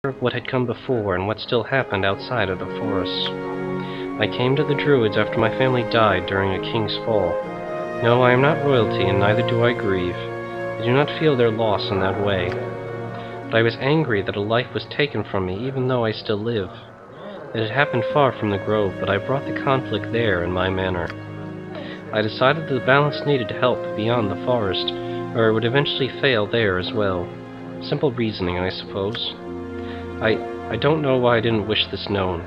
of what had come before and what still happened outside of the forests. I came to the Druids after my family died during a king's fall. No, I am not royalty, and neither do I grieve. I do not feel their loss in that way. But I was angry that a life was taken from me, even though I still live. It had happened far from the grove, but I brought the conflict there in my manner. I decided that the balance needed help beyond the forest, or it would eventually fail there as well. Simple reasoning, I suppose. I don't know why I didn't wish this known.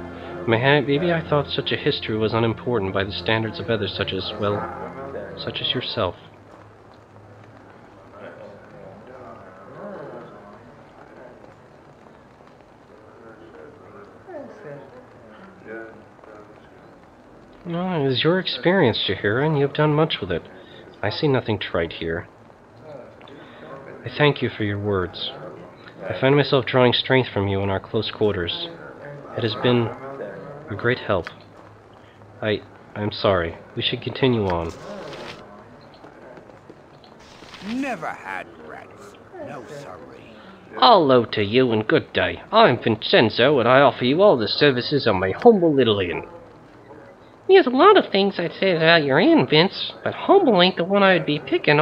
Maybe I thought such a history was unimportant by the standards of others such as yourself. No, it is your experience, Jahira, and you have done much with it. I see nothing trite here. I thank you for your words. I find myself drawing strength from you in our close quarters. It has been a great help. I'm sorry. We should continue on. Never had rats. No sorry. Hello to you and good day. I'm Vincenzo, and I offer you all the services of my humble little inn. There's a lot of things I'd say about your inn, Vince, but humble ain't the one I'd be picking,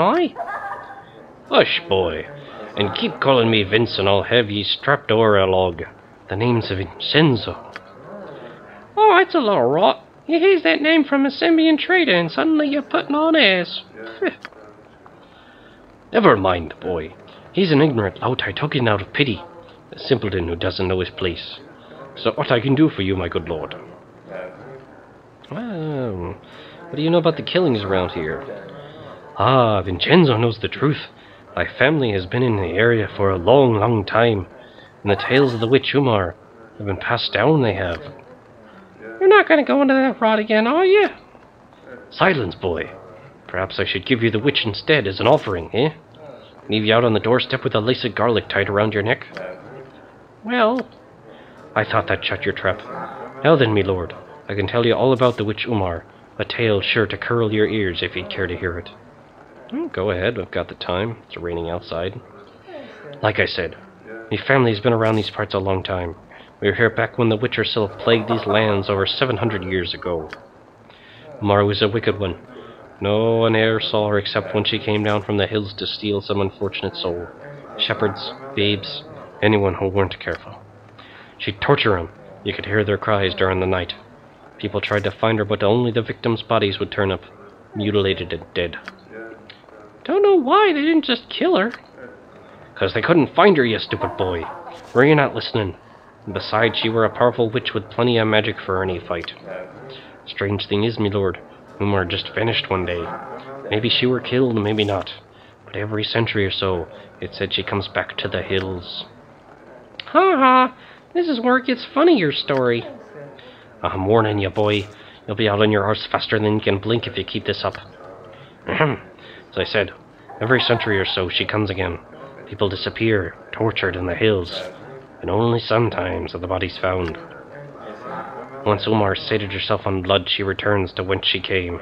Hush, boy, and keep calling me Vince, and I'll have ye strapped o'er a log. The name's Vincenzo. Oh, it's a little rot. You hears that name from a Symbian trader, and suddenly you're putting on airs. Never mind, boy. He's an ignorant lout I took in out of pity. A simpleton who doesn't know his place. So what I can do for you, my good lord? Well, what do you know about the killings around here? Ah, Vincenzo knows the truth. My family has been in the area for a long, long time, and the tales of the witch Umar have been passed down, they have. You're not going to go into that rot again, are you? Silence, boy. Perhaps I should give you the witch instead as an offering, eh? Leave you out on the doorstep with a lace of garlic tied around your neck? Well, I thought that shut your trap. Now then, me lord, I can tell you all about the witch Umar, a tale sure to curl your ears if you'd care to hear it. Go ahead, I've got the time. It's raining outside. Like I said, my family's been around these parts a long time. We were here back when the witch herself plagued these lands over 700 years ago. Umar was a wicked one. No one e'er saw her except when she came down from the hills to steal some unfortunate soul. Shepherds, babes, anyone who weren't careful. She'd torture them. You could hear their cries during the night. People tried to find her, but only the victims' bodies would turn up, mutilated and dead. Don't know why they didn't just kill her. 'Cause they couldn't find her, you stupid boy. Were you not listening? And besides, she were a powerful witch with plenty of magic for any fight. Strange thing is, me lord, Umar just vanished one day. Maybe she were killed, maybe not. But every century or so, it said she comes back to the hills. Ha ha! This is where it gets funny, your story. I'm warning you, boy. You'll be out on your arse faster than you can blink if you keep this up. As I said, every century or so she comes again. People disappear, tortured in the hills, and only sometimes are the bodies found. Once Umar sated herself on blood, she returns to whence she came.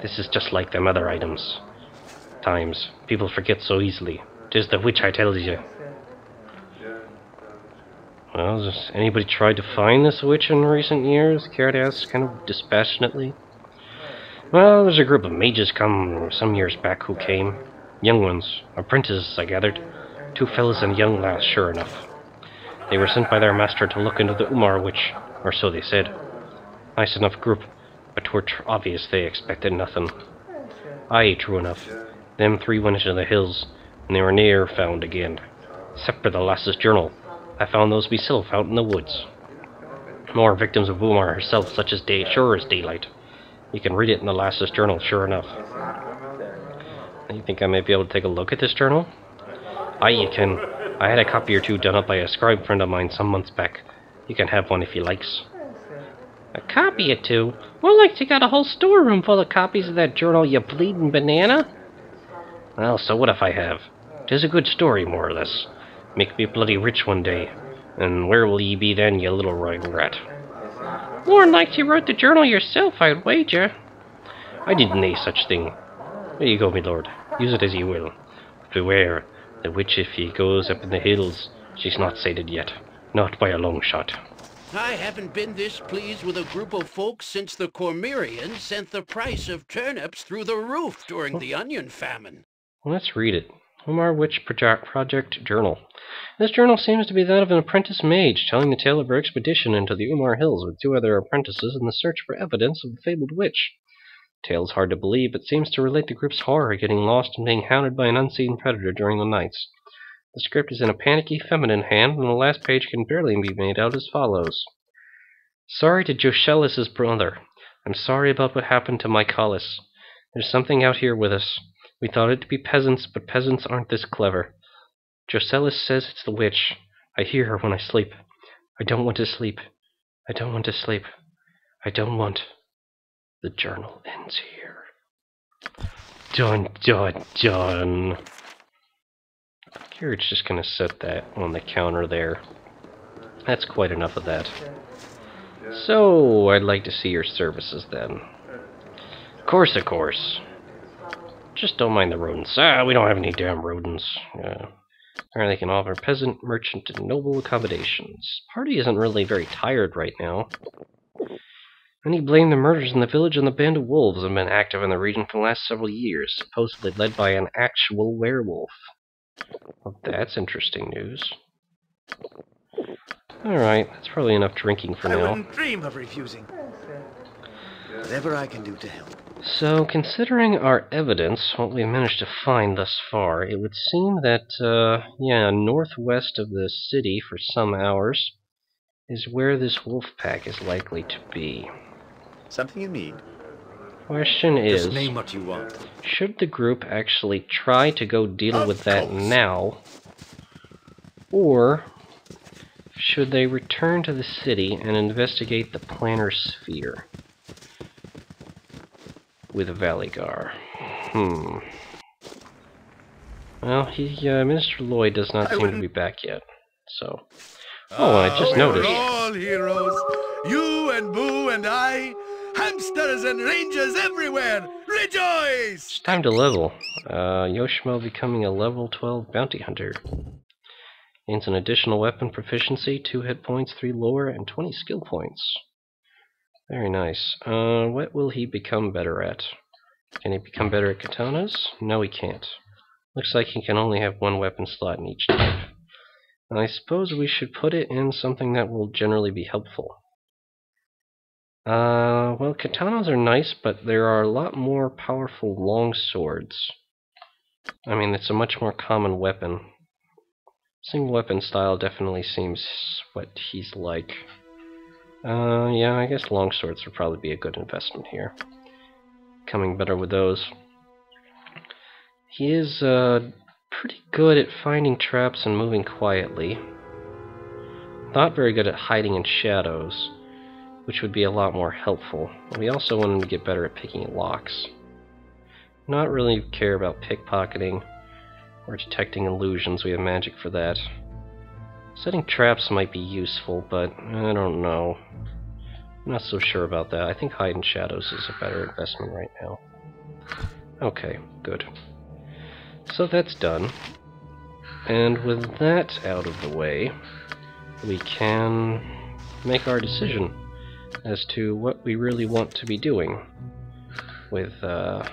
This is just like them other items. Times, people forget so easily. 'Tis the witch, I tell you. Well, has anybody tried to find this witch in recent years? Kered asked, kind of dispassionately. Well, there's a group of mages come some years back who came. Young ones. Apprentices, I gathered. 2 fellas and a young lass, sure enough. They were sent by their master to look into the Umar witch, or so they said. Nice enough group, but 'twere obvious they expected nothing. Aye, true enough. Them 3 went into the hills, and they were ne'er found again. Except for the lass's journal. I found those myself out in the woods. More victims of Umar herself, such as sure as daylight. You can read it in the lass's journal, sure enough. You think I might be able to take a look at this journal? Aye, you can. I had a copy or 2 done up by a scribe friend of mine some months back. You can have one if you likes. A copy or 2? More like you got a whole storeroom full of copies of that journal, you bleeding banana. Well, so what if I have? 'Tis a good story, more or less. Make me bloody rich one day. And where will ye be then, you little royal rat? More'n like you wrote the journal yourself, I'd wager. I did nae such thing. There you go, my lord. Use it as ye will. Beware, the witch, if he goes up in the hills, she's not sated yet. Not by a long shot. I haven't been this pleased with a group of folks since the Cormyreans sent the price of turnips through the roof during the onion famine. Let's read it. Umar Witch Project Journal. This journal seems to be that of an apprentice mage, telling the tale of her expedition into the Umar Hills with 2 other apprentices in the search for evidence of the fabled witch. The tale is hard to believe, but seems to relate the group's horror at getting lost and being hounded by an unseen predator during the nights. The script is in a panicky feminine hand, and the last page can barely be made out as follows. Sorry to Joshelis' brother. I'm sorry about what happened to Michaelis. There's something out here with us. We thought it to be peasants, but peasants aren't this clever. Joscelis says it's the witch. I hear her when I sleep. I don't want to sleep. I don't want to sleep. I don't want... The journal ends here. Dun dun dun. Kered's just gonna set that on the counter there. That's quite enough of that. So, I'd like to see your services then. Of course. Just don't mind the rodents. We don't have any damn rodents. Or they can offer peasant, merchant, and noble accommodations. Party isn't really very tired right now. Many blame the murders in the village on the band of wolves that have been active in the region for the last several years, supposedly led by an actual werewolf. Well, that's interesting news. Alright, that's probably enough drinking for now. I wouldn't dream of refusing. Whatever I can do to help. So, considering our evidence, what we've managed to find thus far, it would seem that, northwest of the city for some hours is where this wolf pack is likely to be. Something you need? Question is, Just name what you want. should the group actually try to go deal with that now, or should they return to the city and investigate the Planar Sphere with Valygar? Well, Minister Lloyd does not seem to be back yet, so... Oh, I just noticed. We're all heroes. You and Boo and I. Hamsters and rangers everywhere. Rejoice! It's time to level. Yoshimo becoming a level 12 bounty hunter. Gains an additional weapon proficiency, 2 hit points, 3 lore, and 20 skill points. Very nice. What will he become better at? Can he become better at katanas? No, he can't. Looks like he can only have 1 weapon slot in each type. And I suppose we should put it in something that will generally be helpful. Well, katanas are nice, but there are a lot more powerful long swords. I mean, it's a much more common weapon. Single weapon style definitely seems what he's like. Yeah, I guess long swords would probably be a good investment here. Coming better with those. He is pretty good at finding traps and moving quietly. Not very good at hiding in shadows, which would be a lot more helpful. We also want him to get better at picking locks. Not really care about pickpocketing or detecting illusions. We have magic for that. Setting traps might be useful, but I don't know. I'm not so sure about that. I think hide in shadows is a better investment right now. Okay, good. So that's done. And with that out of the way, we can make our decision as to what we really want to be doing with the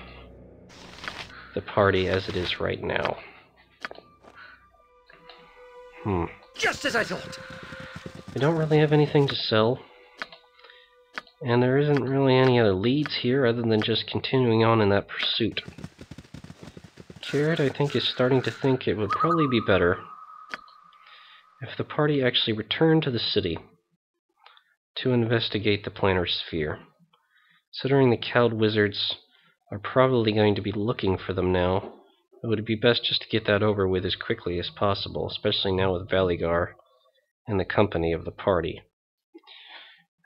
party as it is right now. Just as I thought. We don't really have anything to sell, and there isn't really any other leads here other than just continuing on in that pursuit. Kered, I think, is starting to think it would probably be better if the party actually returned to the city to investigate the Planar Sphere. Considering the cowed wizards are probably going to be looking for them now, it would be best just to get that over with as quickly as possible, especially now with Valygar in the company of the party.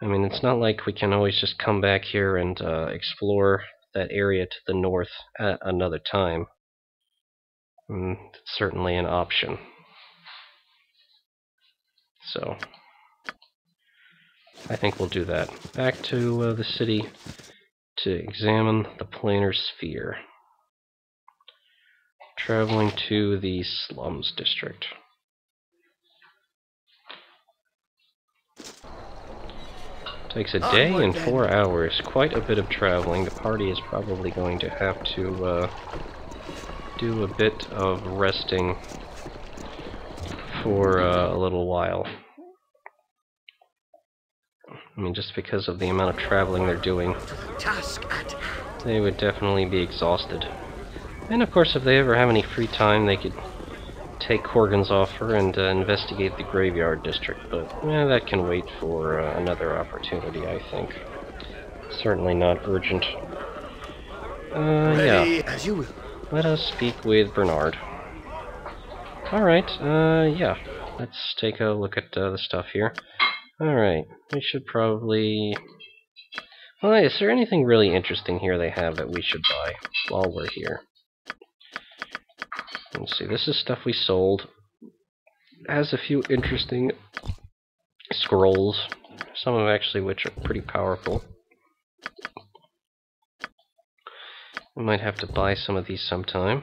I mean, it's not like we can always just come back here and explore that area to the north at another time. It's certainly an option. So, I think we'll do that. Back to the city to examine the Planar Sphere. Traveling to the slums district. Takes a day and 4 hours. Quite a bit of traveling. The party is probably going to have to do a bit of resting for a little while. I mean, just because of the amount of traveling they're doing, they would definitely be exhausted. And of course, if they ever have any free time, they could take Corgan's offer and investigate the graveyard district, but that can wait for another opportunity, I think. Certainly not urgent. Yeah. As you will. Let us speak with Bernard. Alright, yeah. Let's take a look at the stuff here. Alright, we should probably... Well, is there anything really interesting here they have that we should buy while we're here? Let's see, this is stuff we sold. It has a few interesting scrolls, some of actually which are pretty powerful. We might have to buy some of these sometime.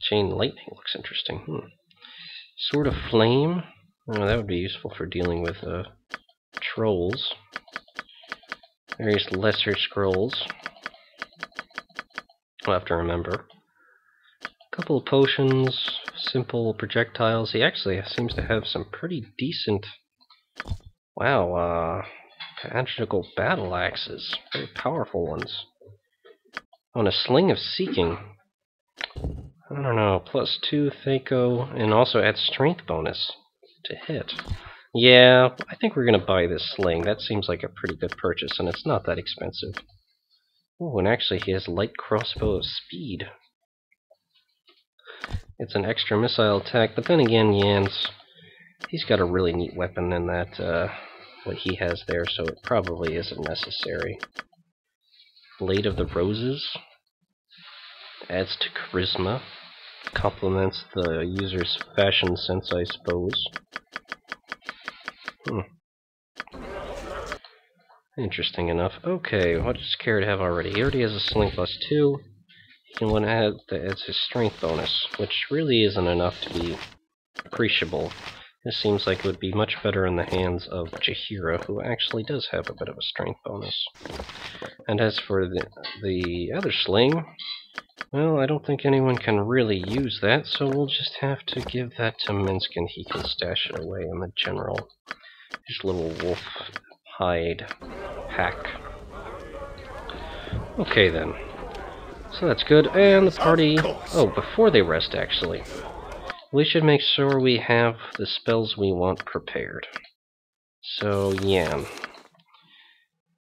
Chain Lightning looks interesting. Sword of Flame. Oh, that would be useful for dealing with trolls. Various lesser scrolls. I'll have to remember. Couple of potions, simple projectiles. He actually seems to have some pretty decent, magical battle axes. Very powerful ones. On a Sling of Seeking. I don't know, +2 Thaco, and also adds strength bonus to hit. Yeah, I think we're gonna buy this sling. That seems like a pretty good purchase, and it's not that expensive. Oh, and actually he has light crossbow of speed. It's an extra missile attack, but then again, he's got a really neat weapon in that, what he has there, so it probably isn't necessary. Blade of the Roses. Adds to charisma. Complements the user's fashion sense, I suppose. Interesting enough. Okay, what does Kered have already? He already has a sling +2. He can add as his strength bonus, which really isn't enough to be appreciable. This seems like it would be much better in the hands of Jaheira, who actually does have a bit of a strength bonus. And as for the other sling, well, I don't think anyone can really use that, so we'll just have to give that to Minsk and he can stash it away in the general. Just little wolf hide pack. Okay then. So that's good, and the party... Oh, before they rest, actually. We should make sure we have the spells we want prepared. So, yeah.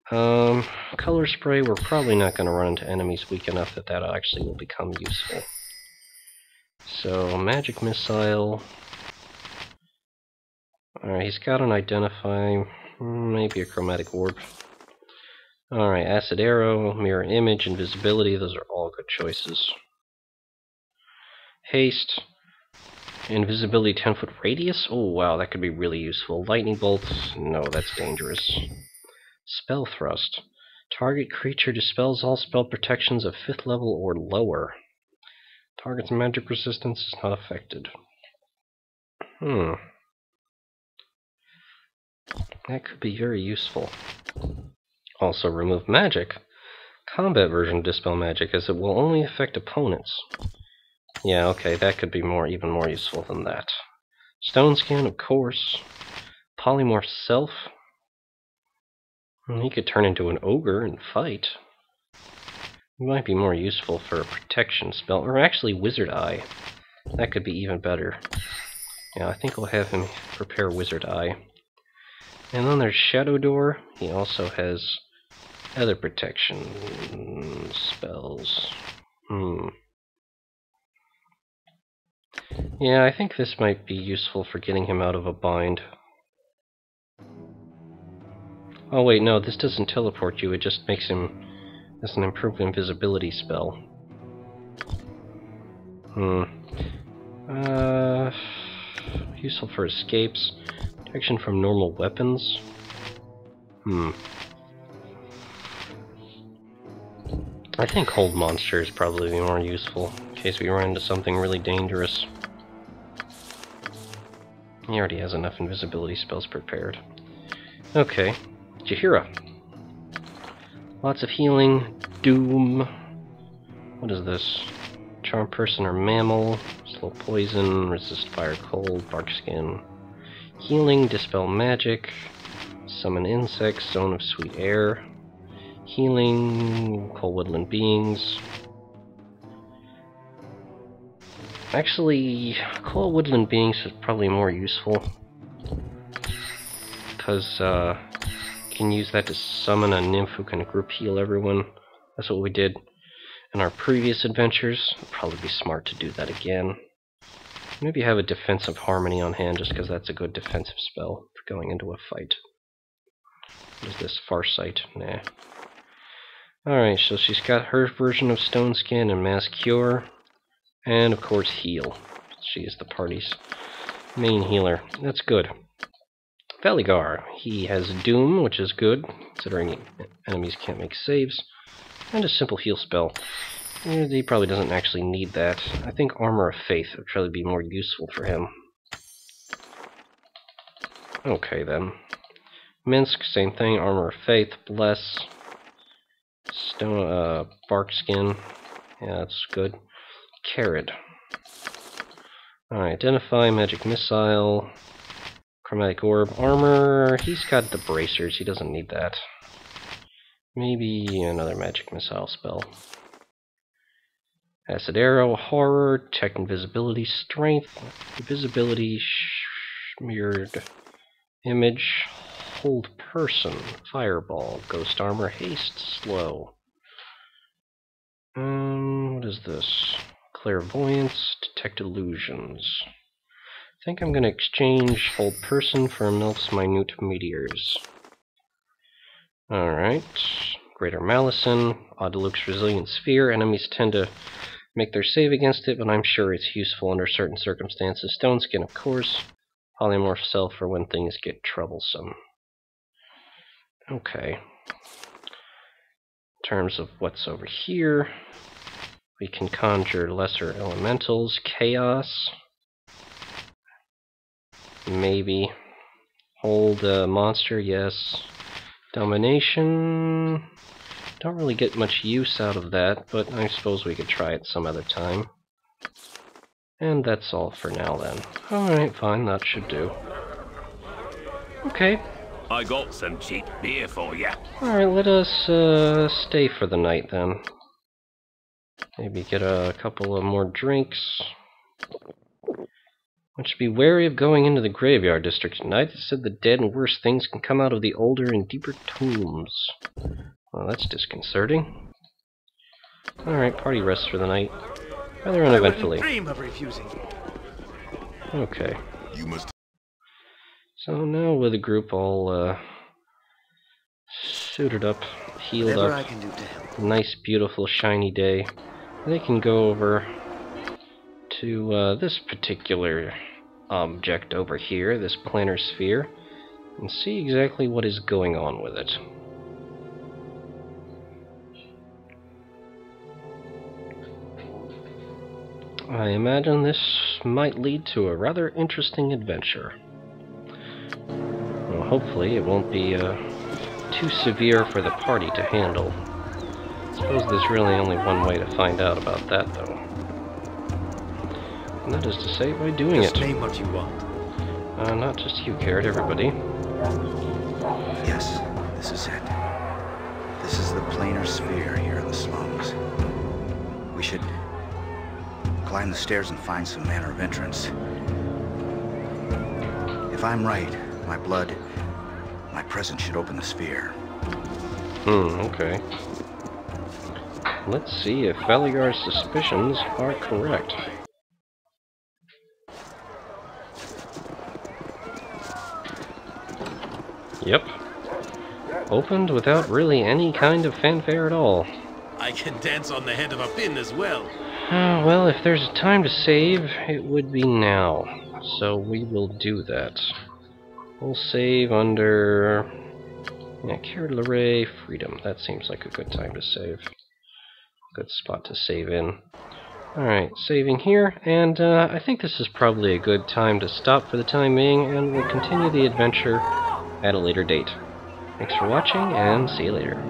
Color spray, we're probably not going to run into enemies weak enough that actually will become useful. So, magic missile. Alright, he's got an identify, maybe a chromatic orb. Alright, acid arrow, mirror image, invisibility, those are all good choices. Haste, invisibility 10-foot radius? Oh wow, that could be really useful. Lightning bolts? No, that's dangerous. Spell thrust. Target creature dispels all spell protections of 5th level or lower. Target's magic resistance is not affected. That could be very useful. Also remove magic. Combat version dispel magic, as it will only affect opponents. Yeah, okay, that could be even more useful than that. Stone skin, of course. Polymorph self. He could turn into an ogre and fight. It might be more useful for a protection spell, or actually Wizard Eye. That could be even better. Yeah, I think we'll have him prepare Wizard Eye. And then there's Shadow Door. He also has other protection spells. Yeah, I think this might be useful for getting him out of a bind. Oh wait, no, this doesn't teleport you, it just makes him as an improved invisibility spell. Useful for escapes. Protection from normal weapons. I think Hold Monster is probably more useful, in case we run into something really dangerous. He already has enough invisibility spells prepared. Okay, Jaheira. Lots of healing. Doom. What is this? Charm person or mammal. Slow poison. Resist fire, cold. Bark skin. Healing. Dispel magic. Summon insects. Zone of sweet air. Healing. Call woodland beings. Actually, call woodland beings is probably more useful. Because you can use that to summon a nymph who can group heal everyone. That's what we did in our previous adventures. It'd probably be smart to do that again. Maybe have a defensive harmony on hand just because that's a good defensive spell for going into a fight. What is this? Farsight? Nah. Alright, so she's got her version of Stone Skin and Mass Cure. And of course heal. She is the party's main healer. That's good. Valygar. He has Doom, which is good, considering enemies can't make saves. And a simple heal spell. He probably doesn't actually need that. I think Armor of Faith would probably be more useful for him. Okay then. Minsk, same thing. Armor of Faith. Bless. Stone, Bark Skin. Yeah, that's good. Kered. Alright, Identify, Magic Missile, Chromatic Orb, Armor. He's got the Bracers, he doesn't need that. Maybe another Magic Missile spell. Acid Arrow, Horror, Check Invisibility, Strength, Invisibility, Mirrored Image, Hold Person, Fireball, Ghost Armor, Haste, Slow. What is this? Clairvoyance, Detect Illusions. I think I'm going to exchange Hold Person for Milf's Minute Meteors. Alright. Greater Malison, Odaluk's Resilient Sphere. Enemies tend to make their save against it, but I'm sure it's useful under certain circumstances. Stone Skin, of course. Polymorph Cell for when things get troublesome. Okay. In terms of what's over here, we can conjure lesser elementals. Chaos. Maybe. Hold a monster, yes. Domination. Don't really get much use out of that, but I suppose we could try it some other time. And that's all for now then. Alright, fine, that should do. Okay. I got some cheap beer for you. Alright, let us stay for the night then. Maybe get a couple of more drinks. One should be wary of going into the graveyard district tonight. It said the dead and worse things can come out of the older and deeper tombs. Well, that's disconcerting. Alright, party rest for the night. Rather uneventfully. I wouldn't dream of refusing. Okay. You must. So now with the group all suited up, healed Whatever up, I can do to help. nice, beautiful, shiny day, they can go over to this particular object over here, this Planar Sphere, and see exactly what is going on with it. I imagine this might lead to a rather interesting adventure. Well, hopefully it won't be too severe for the party to handle. I suppose there's really only one way to find out about that, though. And that is to say, by doing Just it. name what you want. Not just you, Kered, everybody. Yes, this is it. This is the Planar Sphere here in the slums. We should climb the stairs and find some manner of entrance. If I'm right, my blood, my presence should open the sphere. Okay. Let's see if Valygar's suspicions are correct. Yep. Opened without really any kind of fanfare at all. I can dance on the head of a pin as well. Well, if there's a time to save, it would be now. So we will do that. We'll save under... yeah, Kered Larae, Freedom. That seems like a good time to save. Good spot to save in. Alright, saving here, and I think this is probably a good time to stop for the time being, and we'll continue the adventure at a later date. Thanks for watching, and see you later.